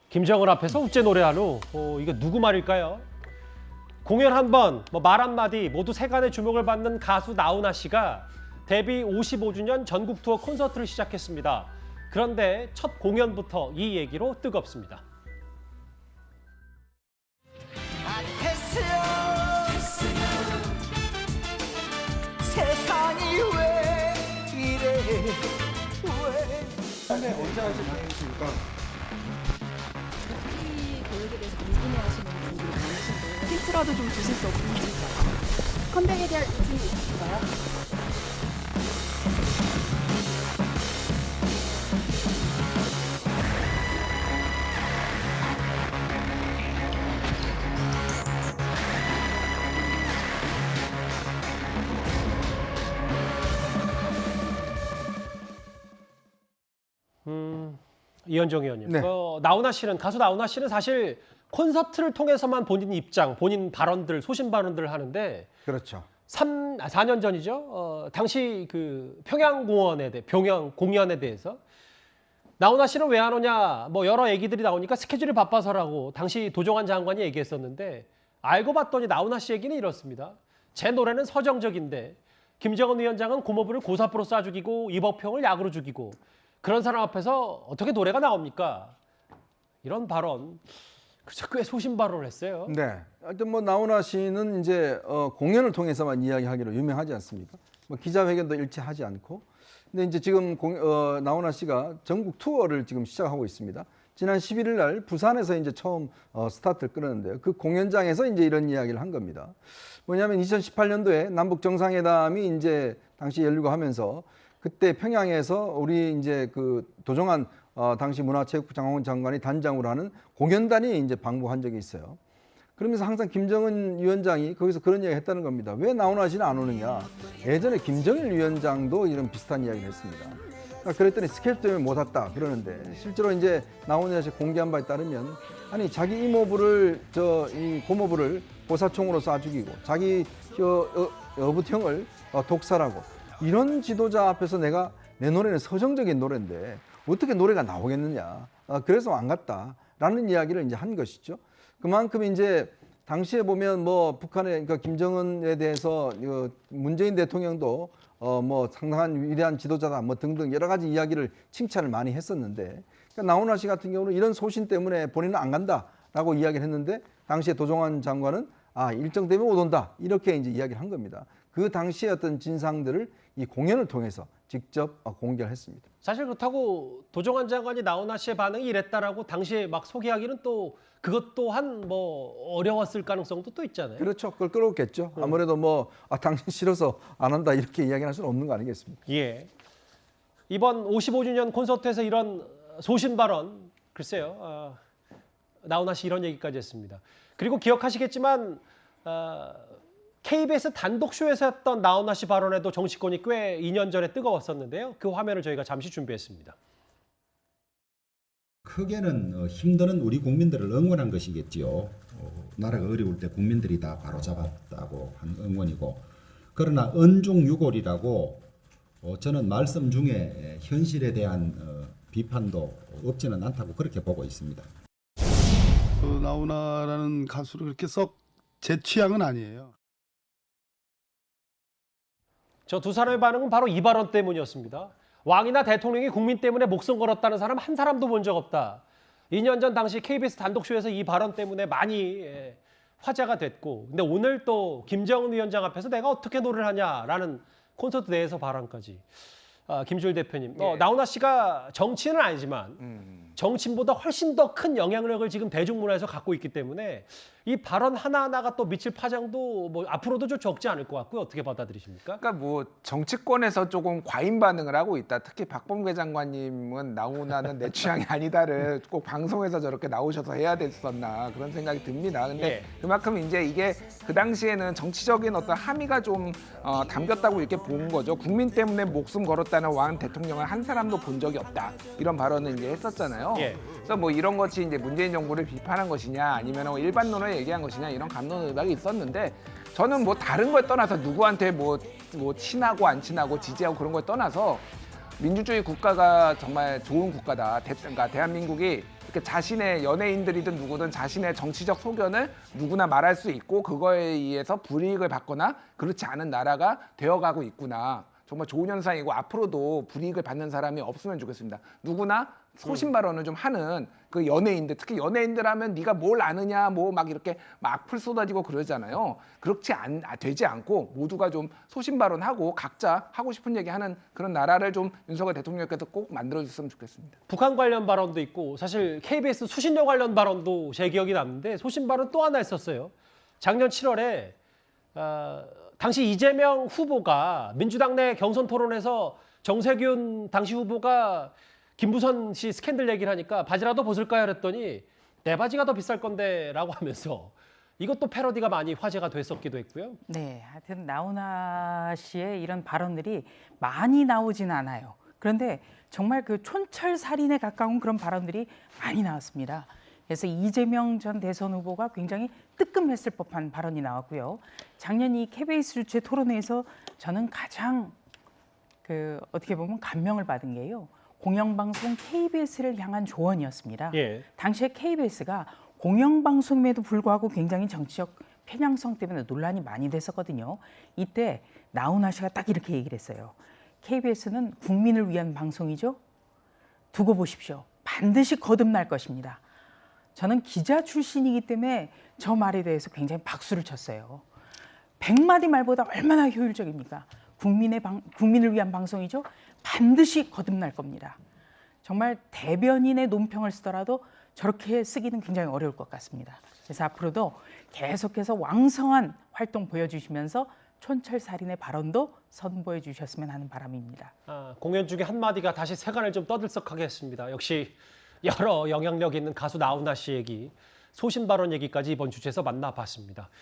김정은 앞에서 우째 노래한 후 이거 누구 말일까요? 공연 한 번, 말 한마디 모두 세간의 주목을 받는 가수 나훈아 씨가 데뷔 55주년 전국 투어 콘서트를 시작했습니다. 그런데 첫 공연부터 이 얘기로 뜨겁습니다. 세상이 왜 이래 왜 근데 언제 하실 계획이십니까? 이 계획에 대해서 궁금해하시는 분들이 많으신데 힌트라도 좀 주실 수 없는지. 컴백에 대한 의지 있으신가요? 이현정 의원님, 네. 가수 나훈아 씨는 사실 콘서트를 통해서만 본인 입장, 본인 발언들, 소신 발언들을 하는데 그렇죠. 4년 전이죠. 당시 그 평양 공연에 대해서 나훈아 씨는 왜 안 오냐, 여러 얘기들이 나오니까 스케줄이 바빠서라고 당시 도종환 장관이 얘기했었는데 알고 봤더니 나훈아 씨 얘기는 이렇습니다. 제 노래는 서정적인데 김정은 위원장은 고모부를 고사포로 쏴 죽이고 이법형을 약으로 죽이고 그런 사람 앞에서 어떻게 노래가 나옵니까? 이런 발언, 꽤 소신 발언을 했어요. 네. 하여튼 나훈아 씨는 이제 공연을 통해서만 이야기하기로 유명하지 않습니까? 기자회견도 일체 하지 않고. 근데 이제 지금 나훈아 씨가 전국 투어를 지금 시작하고 있습니다. 지난 11일 날 부산에서 이제 처음 스타트를 끊었는데요. 그 공연장에서 이제 이런 이야기를 한 겁니다. 뭐냐면 2018년도에 남북 정상회담이 이제 당시 열리고 하면서 그때 평양에서 우리 이제 그 도종환 당시 문화체육부 장관이 단장으로 하는 공연단이 이제 방북한 적이 있어요. 그러면서 항상 김정은 위원장이 거기서 그런 이야기 했다는 겁니다. 왜 나훈아 씨는 안 오느냐. 예전에 김정일 위원장도 이런 비슷한 이야기를 했습니다. 그랬더니 스케줄 때문에 못 왔다 그러는데 실제로 이제 나훈아 씨 공개한 바에 따르면 아니 자기 이모부를 이 고모부를 고사총으로 쏴 죽이고 자기 여부형을 독살하고 이런 지도자 앞에서 내가 내 노래는 서정적인 노래인데 어떻게 노래가 나오겠느냐. 그래서 안 갔다라는 이야기를 이제 한 것이죠. 그만큼 이제 당시에 보면 북한의 그러니까 김정은에 대해서 문재인 대통령도 상당한 위대한 지도자다 등등 여러 가지 이야기를 칭찬을 많이 했었는데 그러니까 나훈아 씨 같은 경우는 이런 소신 때문에 본인은 안 간다라고 이야기를 했는데 당시에 도종환 장관은 일정 때문에 못 온다 이렇게 이제 이야기를 한 겁니다. 그 당시의 어떤 진상들을 이 공연을 통해서 직접 공개를 했습니다. 사실 그렇다고 도종환 장관이 나훈아 씨의 반응이 이랬다라고 당시에 막 소개하기는 또 그것 또한 어려웠을 가능성도 또 있잖아요. 그렇죠. 그걸 끌어오겠죠. 아무래도 당신 싫어서 안 한다 이렇게 이야기할 수는 없는 거 아니겠습니까? 예. 이번 55주년 콘서트에서 이런 소신 발언, 글쎄요. 나훈아 씨 이런 얘기까지 했습니다. 그리고 기억하시겠지만 KBS 단독 쇼에서 했던 나훈아 씨 발언에도 정치권이 꽤 2년 전에 뜨거웠었는데요. 그 화면을 저희가 잠시 준비했습니다. 크게는 힘드는 우리 국민들을 응원한 것이겠지요. 나라가 어려울 때 국민들이 다 바로잡았다고 한 응원이고 그러나 언중유골이라고 저는 말씀 중에 현실에 대한 비판도 없지는 않다고 그렇게 보고 있습니다. 나훈아라는 가수를 그렇게 썩 제 취향은 아니에요. 저 두 사람의 반응은 바로 이 발언 때문이었습니다. 왕이나 대통령이 국민 때문에 목숨 걸었다는 사람 한 사람도 본 적 없다. 2년 전 당시 KBS 단독쇼에서 이 발언 때문에 많이 화제가 됐고 근데 오늘 또 김정은 위원장 앞에서 내가 어떻게 노래를 하냐라는 콘서트 내에서 발언까지. 김주일 대표님, 나훈아 씨가 정치인은 아니지만 정치인보다 훨씬 더 큰 영향력을 지금 대중문화에서 갖고 있기 때문에 이 발언 하나하나가 또 미칠 파장도 앞으로도 좀 적지 않을 것 같고요. 어떻게 받아들이십니까? 그러니까 정치권에서 조금 과잉 반응을 하고 있다. 특히 박범계 장관님은 나훈아는 내 취향이 아니다를 꼭 방송에서 저렇게 나오셔서 해야 됐었나 그런 생각이 듭니다. 근데 그만큼 이제 이게 그 당시에는 정치적인 어떤 함의가 좀 담겼다고 이렇게 본 거죠. 국민 때문에 목숨 걸었다는 왕 대통령을 한 사람도 본 적이 없다. 이런 발언을 이제 했었잖아요. 그래서 이런 것이 이제 문재인 정부를 비판한 것이냐 아니면 일반론을 얘기한 것이냐 이런 갑론을박이 있었는데 저는 다른 걸 떠나서 누구한테 친하고 안 친하고 지지하고 그런 걸 떠나서 민주주의 국가가 정말 좋은 국가다. 그러니까 대한민국이 이렇게 자신의 연예인들이든 누구든 자신의 정치적 소견을 누구나 말할 수 있고 그거에 의해서 불이익을 받거나 그렇지 않은 나라가 되어가고 있구나. 정말 좋은 현상이고 앞으로도 불이익을 받는 사람이 없으면 좋겠습니다. 누구나 소신 발언을 좀 하는 그 연예인들, 특히 연예인들 하면 네가 뭘 아느냐 뭐 막 이렇게 막 악플 쏟아지고 그러잖아요. 그렇지 되지 않고 모두가 좀 소신 발언하고 각자 하고 싶은 얘기 하는 그런 나라를 좀 윤석열 대통령께서 꼭 만들어줬으면 좋겠습니다. 북한 관련 발언도 있고 사실 KBS 수신료 관련 발언도 제 기억이 남는데 소신 발언 또 하나 있었어요. 작년 7월에 당시 이재명 후보가 민주당 내 경선 토론에서 정세균 당시 후보가 김부선 씨 스캔들 얘기를 하니까 바지라도 벗을까요? 그랬더니 내 바지가 더 비쌀 건데 라고 하면서 이것도 패러디가 많이 화제가 됐었기도 했고요. 네, 하여튼 나훈아 씨의 이런 발언들이 많이 나오진 않아요. 그런데 정말 그 촌철살인에 가까운 그런 발언들이 많이 나왔습니다. 그래서 이재명 전 대선 후보가 굉장히 뜨끔했을 법한 발언이 나왔고요. 작년 이 KBS 주최 토론회에서 저는 가장 어떻게 보면 감명을 받은 게요. 공영방송 KBS를 향한 조언이었습니다. 예. 당시에 KBS가 공영방송임에도 불구하고 굉장히 정치적 편향성 때문에 논란이 많이 됐었거든요. 이때 나훈아 씨가 딱 이렇게 얘기를 했어요. KBS는 국민을 위한 방송이죠. 두고 보십시오. 반드시 거듭날 것입니다. 저는 기자 출신이기 때문에 저 말에 대해서 굉장히 박수를 쳤어요. 100마디 말보다 얼마나 효율적입니까? 국민을 위한 방송이죠. 반드시 거듭날 겁니다. 정말 대변인의 논평을 쓰더라도 저렇게 쓰기는 굉장히 어려울 것 같습니다. 그래서 앞으로도 계속해서 왕성한 활동 보여주시면서 촌철살인의 발언도 선보여 주셨으면 하는 바람입니다. 공연 중에 한마디가 다시 세간을 좀 떠들썩하게 했습니다. 역시 여러 영향력 있는 가수 나훈아 씨 얘기, 소신 발언 얘기까지 이번 주제에서 만나봤습니다.